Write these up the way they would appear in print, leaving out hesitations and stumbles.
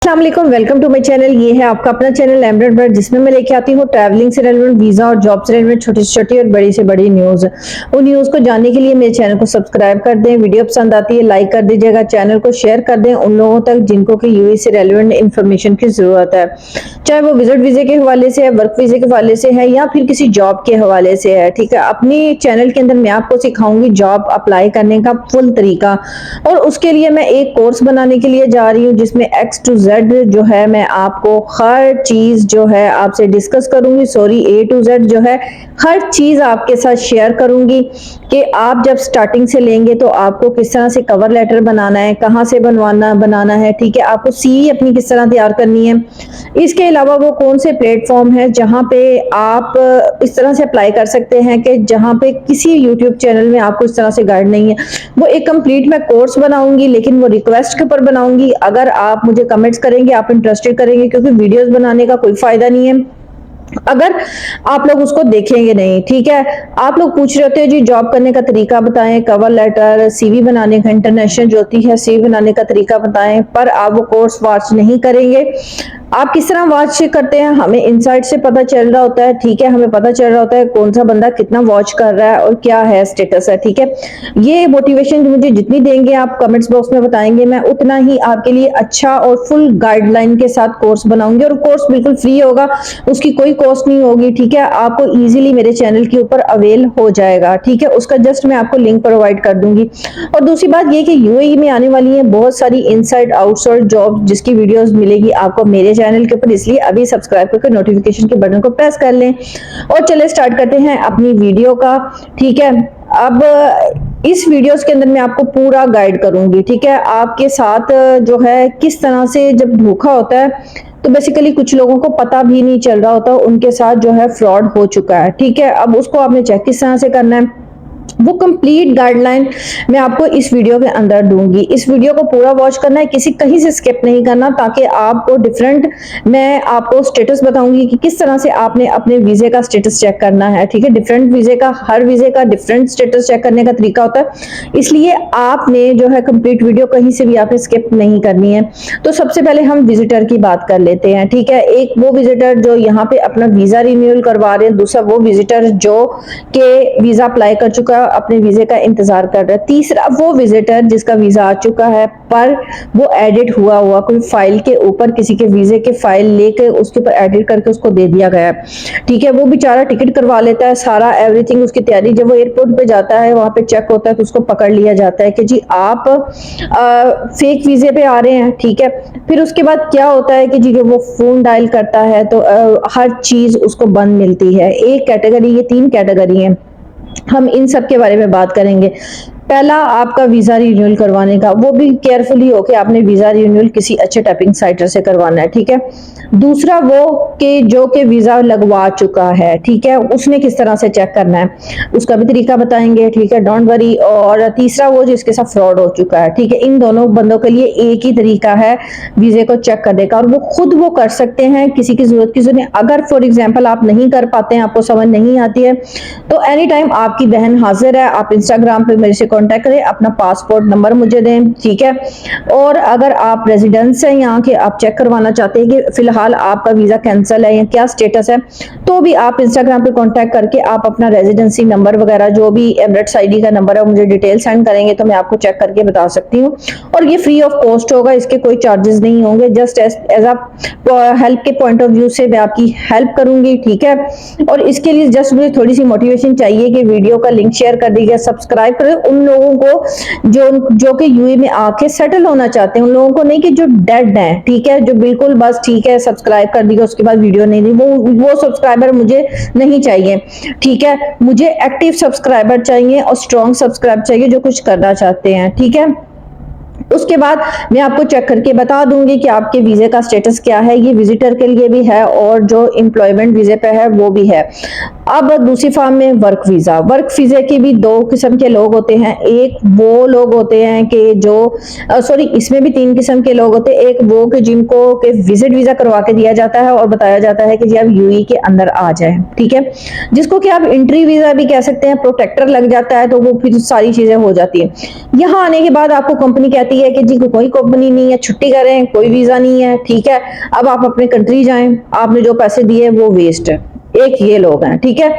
अस्सलाम welcome to my channel. ये है आपका अपना चैनल एमरेट बर्ड, जिसमें मैं लेके आती हूँ ट्रैवलिंग से रिलेटेड, वीजा और जॉब से रिलेटेड छोटी से छोटी और बड़ी से बड़ी न्यूज। उन न्यूज को जानने के लिए मेरे चैनल को सब्सक्राइब कर दें, वीडियो पसंद आती है लाइक कर दीजिएगा, चैनल को शेयर कर दें उन लोगों तक जिनको कि यूएई से रेलिवेंट इन्फॉर्मेशन की जरूरत है, चाहे वो विजिट वीजे के हवाले से है, वर्क वीजे के हवाले से है या फिर किसी जॉब के हवाले से है। ठीक है, अपने चैनल के अंदर मैं आपको सिखाऊंगी जॉब अप्लाई करने का फुल तरीका, और उसके लिए मैं एक कोर्स बनाने के लिए जा रही हूँ जिसमें X to Z जो है मैं आपको हर चीज जो है आपसे डिस्कस करूंगी, सॉरी A to Z जो है हर चीज आपके साथ शेयर करूंगी कि आप जब स्टार्टिंग से लेंगे तो आपको किस तरह से कवर लेटर बनाना है, कहाँ से बनाना है। ठीक है, आपको सीवी अपनी किस तरह तैयार करनी है। इसके अलावा वो कौन से प्लेटफॉर्म है जहां पे आप इस तरह से अप्लाई कर सकते हैं कि जहां पे किसी यूट्यूब चैनल में आपको इस तरह से गाइड नहीं है। वो एक कंप्लीट मैं कोर्स बनाऊंगी, लेकिन वो रिक्वेस्ट के ऊपर बनाऊंगी। अगर आप मुझे कमेंट्स करेंगे, आप इंटरेस्टेड करेंगे, क्योंकि वीडियोस बनाने का कोई फायदा नहीं है अगर आप लोग उसको देखेंगे नहीं। ठीक है, आप लोग पूछ रहे होते हैं जी जॉब करने का तरीका बताएं, कवर लेटर, सीवी बनाने का, इंटरनेशनल जो होती है सीवी बनाने का तरीका बताएं, पर आप वो कोर्स वॉच नहीं करेंगे। आप किस तरह वॉच करते हैं हमें इनसाइट से पता चल रहा होता है। ठीक है, हमें पता चल रहा होता है कौन सा बंदा कितना वॉच कर रहा है और क्या है स्टेटस है। ठीक है, ये मोटिवेशन मुझे जितनी देंगे आप कमेंट्स बॉक्स में बताएंगे, मैं उतना ही आपके लिए अच्छा और फुल गाइडलाइन के साथ कोर्स बनाऊंगी। और कोर्स बिल्कुल फ्री होगा, उसकी कोई कॉस्ट नहीं होगी। ठीक है, आपको इजीली मेरे चैनल के ऊपर अवेल हो जाएगा। ठीक है, उसका जस्ट मैं आपको लिंक प्रोवाइड कर दूंगी। और दूसरी बात ये कि यूएई में आने वाली है बहुत सारी इनसाइड आउटसाइड जॉब जिसकी वीडियोस मिलेगी आपको मेरे चैनल के ऊपर, इसलिए अभी सब्सक्राइब करके नोटिफिकेशन के बटन को प्रेस कर लें। और चले स्टार्ट करते हैं अपनी वीडियो का। ठीक है, अब इस वीडियोस के अंदर मैं आपको पूरा गाइड करूंगी। ठीक है, आपके साथ जो है किस तरह से जब धोखा होता है तो बेसिकली कुछ लोगों को पता भी नहीं चल रहा होता, उनके साथ जो है फ्रॉड हो चुका है। ठीक है, अब उसको आपने चेक किस तरह से करना है वो कंप्लीट गाइडलाइन मैं आपको इस वीडियो के अंदर दूंगी। इस वीडियो को पूरा वॉच करना है, किसी कहीं से स्किप नहीं करना, ताकि आपको डिफरेंट मैं आपको स्टेटस बताऊंगी कि किस तरह से आपने अपने वीजे का स्टेटस चेक करना है। ठीक है, डिफरेंट वीजे का, हर वीजे का डिफरेंट स्टेटस चेक करने का तरीका होता है, इसलिए आपने जो है कंप्लीट वीडियो कहीं से भी आपने स्किप नहीं करनी है। तो सबसे पहले हम विजिटर की बात कर लेते हैं। ठीक है, एक वो विजिटर जो यहाँ पे अपना वीजा रिन्यूअल करवा रहे हैं, दूसरा वो विजिटर जो के वीजा अप्लाई कर चुका है, अपने वीजे का इंतजार कर रहा है, तीसरा वो विजिटर जिसका वीजा आ चुका है पर वो एडिट हुआ कोई फाइल के ऊपर किसी के वीजे के फाइल लेके उसके ऊपर एडिट करके उसको दे दिया गया है। ठीक है, वो बेचारा टिकट करवा लेता है, सारा एवरीथिंग उसकी तैयारी, जब वो एयरपोर्ट पे जाता है वहां पे चेक होता है तो उसको पकड़ लिया जाता है कि जी आप फेक वीजे पे आ रहे हैं। ठीक है, फिर उसके बाद क्या होता है कि जी जब वो फोन डायल करता है तो हर चीज उसको बंद मिलती है। एक कैटेगरी, ये 3 कैटेगरी है, हम इन सब के बारे में बात करेंगे। पहला आपका वीजा रिन्यूअल करवाने का, वो भी केयरफुली हो कि आपने वीजा रिन्यूअल किसी अच्छे टाइपिंग साइटर से करवाना है। ठीक है, दूसरा वो कि जो कि वीजा लगवा चुका है, ठीक है, उसने किस तरह से चेक करना है उसका भी तरीका बताएंगे। ठीक है, डोंट वरी। और तीसरा वो जिसके साथ फ्रॉड हो चुका है। ठीक है, इन दोनों बंदों के लिए एक ही तरीका है वीजे को चेक करने का, और वो खुद वो कर सकते हैं, किसी की जरूरत की जरूरत। अगर फॉर एग्जाम्पल आप नहीं कर पाते हैं, आपको समझ नहीं आती है, तो एनी टाइम आपकी बहन हाजिर है, आप इंस्टाग्राम पे मेरे से कांटेक्ट करें, अपना पासपोर्ट नंबर मुझे दें। ठीक है, और अगर आप रेजिडेंस हैं यहाँ के, आप चेक करवाना चाहते हैं कि फिलहाल आपका वीजा कैंसिल है या क्या स्टेटस है, तो भी आप इंस्टाग्राम पे कांटेक्ट करके आप अपना रेजिडेंसी नंबर वगैरह जो भी एमरेट्स आईडी का नंबर है मुझे डिटेल सेंड करेंगे तो मैं आपको चेक करके बता सकती हूँ। और ये फ्री ऑफ कॉस्ट होगा, इसके कोई चार्जेस नहीं होंगे, जस्ट एज अ हेल्प के पॉइंट ऑफ व्यू से मैं आपकी हेल्प करूंगी। ठीक है, और इसके लिए जस्ट मुझे थोड़ी सी मोटिवेशन चाहिए कि वीडियो का लिंक शेयर कर दीजिए, सब्सक्राइब करें उन लोगों को जो कि यूएई में आके सेटल होना चाहते हैं, उन लोगों को नहीं कि जो डेड हैं। ठीक है, जो बिल्कुल बस ठीक है सब्सक्राइब कर दिया उसके बाद वीडियो नहीं दी, वो सब्सक्राइबर मुझे नहीं चाहिए। ठीक है, मुझे एक्टिव सब्सक्राइबर चाहिए और स्ट्रॉन्ग सब्सक्राइबर चाहिए जो कुछ करना चाहते हैं। ठीक है, उसके बाद मैं आपको चेक करके बता दूंगी कि आपके वीजे का स्टेटस क्या है। ये विजिटर के लिए भी है और जो एम्प्लॉयमेंट वीजे पे है वो भी है। अब दूसरी फॉर्म में वर्क वीजे की भी 2 किस्म के लोग होते हैं। एक वो लोग होते हैं कि जो सॉरी इसमें भी 3 किस्म के लोग होते हैं। एक वो कि जिनको के विजिट वीजा करवा के दिया जाता है और बताया जाता है कि जी आप यूएई के अंदर आ जाए। ठीक है, जिसको कि आप एंट्री वीजा भी कह सकते हैं, प्रोटेक्टर लग जाता है तो वो फिर सारी चीजें हो जाती है। यहाँ आने के बाद आपको कंपनी कहती है कि जी कोई कंपनी नहीं है, छुट्टी करें, कोई वीजा नहीं है, ठीक है, अब आप अपने कंट्री जाएं, आपने जो पैसे दिए वो वेस्ट है। एक ये लोग हैं, ठीक है।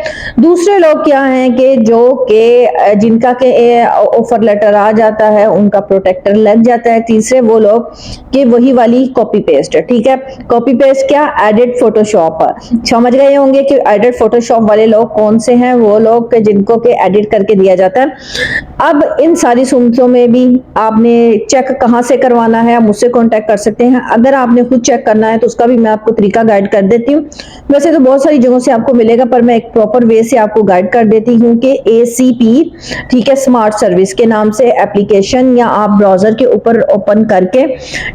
दूसरे लोग क्या हैं कि जो के जिनका के ऑफर लेटर आ जाता है, उनका प्रोटेक्टर लग जाता है। तीसरे वो लोग कि वही वाली कॉपी पेस्ट, ठीक है। कॉपी पेस्ट क्या, एडिट फोटोशॉप। समझ गए होंगे कि एडिट फोटोशॉप वाले लोग कौन से हैं, वो लोग जिनको के एडिट करके दिया जाता है। अब इन सारी सूरतों में भी आपने चेक कहाँ से करवाना है, आप मुझसे कांटेक्ट कर सकते हैं। अगर आपने खुद चेक करना है तो उसका भी मैं आपको तरीका गाइड कर देती हूँ। वैसे तो बहुत सारी जगहों से आपको मिलेगा, पर मैं एक प्रॉपर वे से आपको गाइड कर देती हूँ कि ACP, ठीक है, स्मार्ट सर्विस के नाम से एप्लीकेशन या आप ब्राउजर के ऊपर ओपन करके,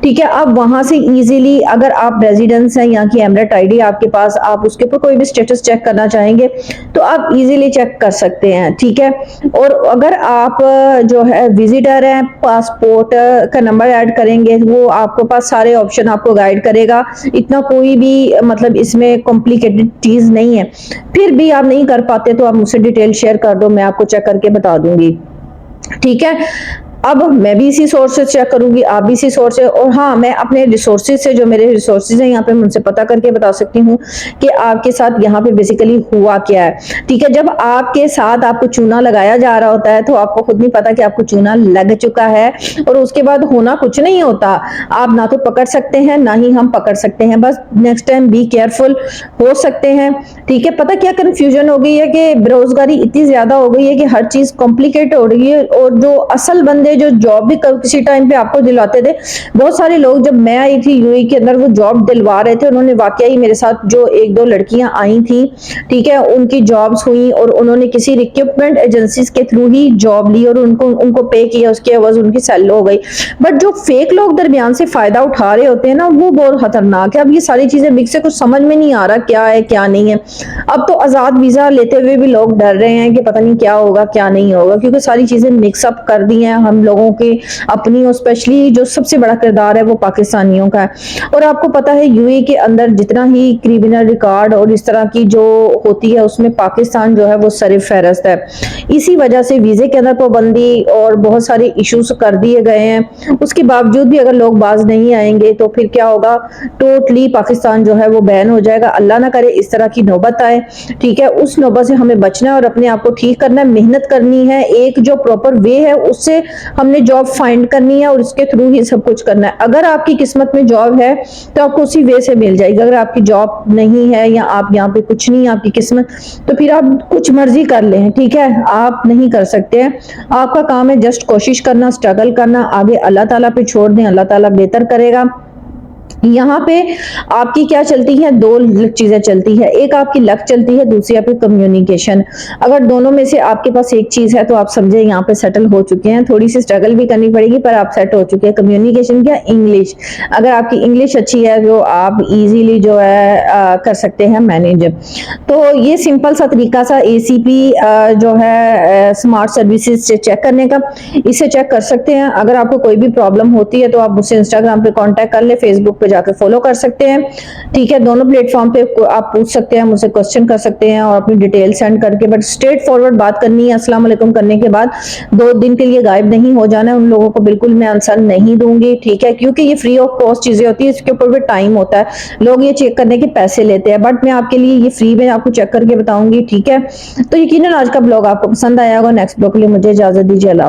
ठीक है, आप वहां से इजीली, अगर आप रेजिडेंस हैं यहाँ की एमरेट आईडी आपके पास, आप उसके ऊपर कोई भी स्टेटस चेक करना चाहेंगे तो आप इजीली चेक कर सकते हैं, ठीक है। और अगर आप जो है विजिटर हैं, पासपोर्ट का नंबर ऐड करेंगे, वो आपके पास सारे ऑप्शन आपको गाइड करेगा। इतना कोई भी मतलब इसमें कॉम्प्लिकेटेड चीज नहीं है। फिर भी आप नहीं कर पाते तो आप मुझसे डिटेल शेयर कर दो, मैं आपको चेक करके बता दूंगी, ठीक है। अब मैं भी इसी सोर्स से चेक करूंगी, आप भी इसी सोर्स से, और हाँ, मैं अपने रिसोर्सेज से, जो मेरे रिसोर्सेज हैं यहाँ पे, मुझसे पता करके बता सकती हूँ कि आपके साथ यहाँ पे बेसिकली हुआ क्या है, ठीक है। जब आपके साथ आपको चूना लगाया जा रहा होता है तो आपको खुद नहीं पता कि आपको चूना लग चुका है, और उसके बाद होना कुछ नहीं होता। आप ना तो पकड़ सकते हैं, ना ही हम पकड़ सकते हैं। बस नेक्स्ट टाइम बी केयरफुल हो सकते हैं, ठीक है। पता क्या कंफ्यूजन हो गई है कि बेरोजगारी इतनी ज्यादा हो गई है कि हर चीज कॉम्प्लिकेट हो रही है, और जो असल बंदे जो जॉब भी किसी टाइम पे आपको दिलवाते थे, बहुत सारे लोग, जब मैं आई थी यूएई के अंदर, वो जॉब दिलवा रहे थे। उन्होंने वाकई मेरे साथ जो एक दो लड़कियां आई थी, ठीक है, उनकी जॉब्स हुई और उन्होंने किसी रिक्रूटमेंट एजेंसीज के थ्रू ही जॉब ली और उनको पे किया, उसकी आवाज उनकी सेल हो गई। बट जो फेक लोग दरमियान से फायदा उठा रहे होते हैं ना, वो बहुत खतरनाक है। अब ये सारी चीजें मिक्स से कुछ समझ में नहीं आ रहा क्या है क्या नहीं है। अब तो आजाद वीजा लेते हुए भी लोग डर रहे हैं कि पता नहीं क्या होगा क्या नहीं होगा, क्योंकि सारी चीजें मिक्सअप कर दी हैं हम लोगों की अपनी, और स्पेशली जो सबसे बड़ा किरदार है वो पाकिस्तानियों का है। और आपको पता है यूएई के अंदर जितना ही क्रिमिनल रिकॉर्ड और इस तरह की जो होती है, उसमें पाकिस्तान जो है वो सर फहरस्त है। इसी वजह से वीजे के अंदर पाबंदी और बहुत सारे इश्यूज कर दिए गए हैं। उसके बावजूद भी अगर लोग बाज नहीं आएंगे तो फिर क्या होगा, टोटली पाकिस्तान जो है वो बैन हो जाएगा। अल्लाह ना करे इस तरह की नौबत आए, ठीक है। उस नौबत से हमें बचना है और अपने आप को ठीक करना है, मेहनत करनी है, एक जो प्रॉपर वे है उससे हमने जॉब फाइंड करनी है और इसके थ्रू ही सब कुछ करना है। अगर आपकी किस्मत में जॉब है तो आपको उसी वे से मिल जाएगी। अगर आपकी जॉब नहीं है या आप यहाँ पे कुछ नहीं है आपकी किस्मत, तो फिर आप कुछ मर्जी कर लें, ठीक है, आप नहीं कर सकते हैं। आपका काम है जस्ट कोशिश करना, स्ट्रगल करना, आगे अल्लाह ताला पे छोड़ दें, अल्लाह ताला बेहतर करेगा। यहाँ पे आपकी क्या चलती है, दो चीजें चलती है, एक आपकी लक चलती है, दूसरी आपकी कम्युनिकेशन। अगर दोनों में से आपके पास एक चीज है तो आप समझे यहाँ पे सेटल हो चुके हैं। थोड़ी सी स्ट्रगल भी करनी पड़ेगी पर आप सेट हो चुके हैं। कम्युनिकेशन क्या, इंग्लिश। अगर आपकी इंग्लिश अच्छी है तो आप इजीली जो है कर सकते हैं मैनेज। तो ये सिंपल सा तरीका सा ACP जो है स्मार्ट सर्विसेज से चेक करने का, इससे चेक कर सकते हैं। अगर आपको कोई भी प्रॉब्लम होती है तो आप मुझसे इंस्टाग्राम पे कांटेक्ट कर ले, फेसबुक पे जाकर फॉलो कर सकते हैं, ठीक है। दोनों प्लेटफॉर्म पे आप पूछ सकते हैं, मुझसे क्वेश्चन कर सकते हैं और अपनी डिटेल सेंड करके, बट स्ट्रेट फॉरवर्ड बात करनी है। अस्सलाम वालेकुम करने के बाद 2 दिन के लिए गायब नहीं हो जाना है। उन लोगों को बिल्कुल मैं आंसर नहीं दूंगी, ठीक है, क्योंकि ये फ्री ऑफ कॉस्ट चीजें होती है, इसके ऊपर भी टाइम होता है, लोग ये चेक करने के पैसे लेते हैं, बट मैं आपके लिए ये फ्री में आपको चेक करके बताऊंगी, ठीक है। तो यकीनन आज का ब्लॉग आपको पसंद आया होगा। नेक्स्ट ब्लॉग के लिए मुझे इजाजत दीजिए। अल्लाह।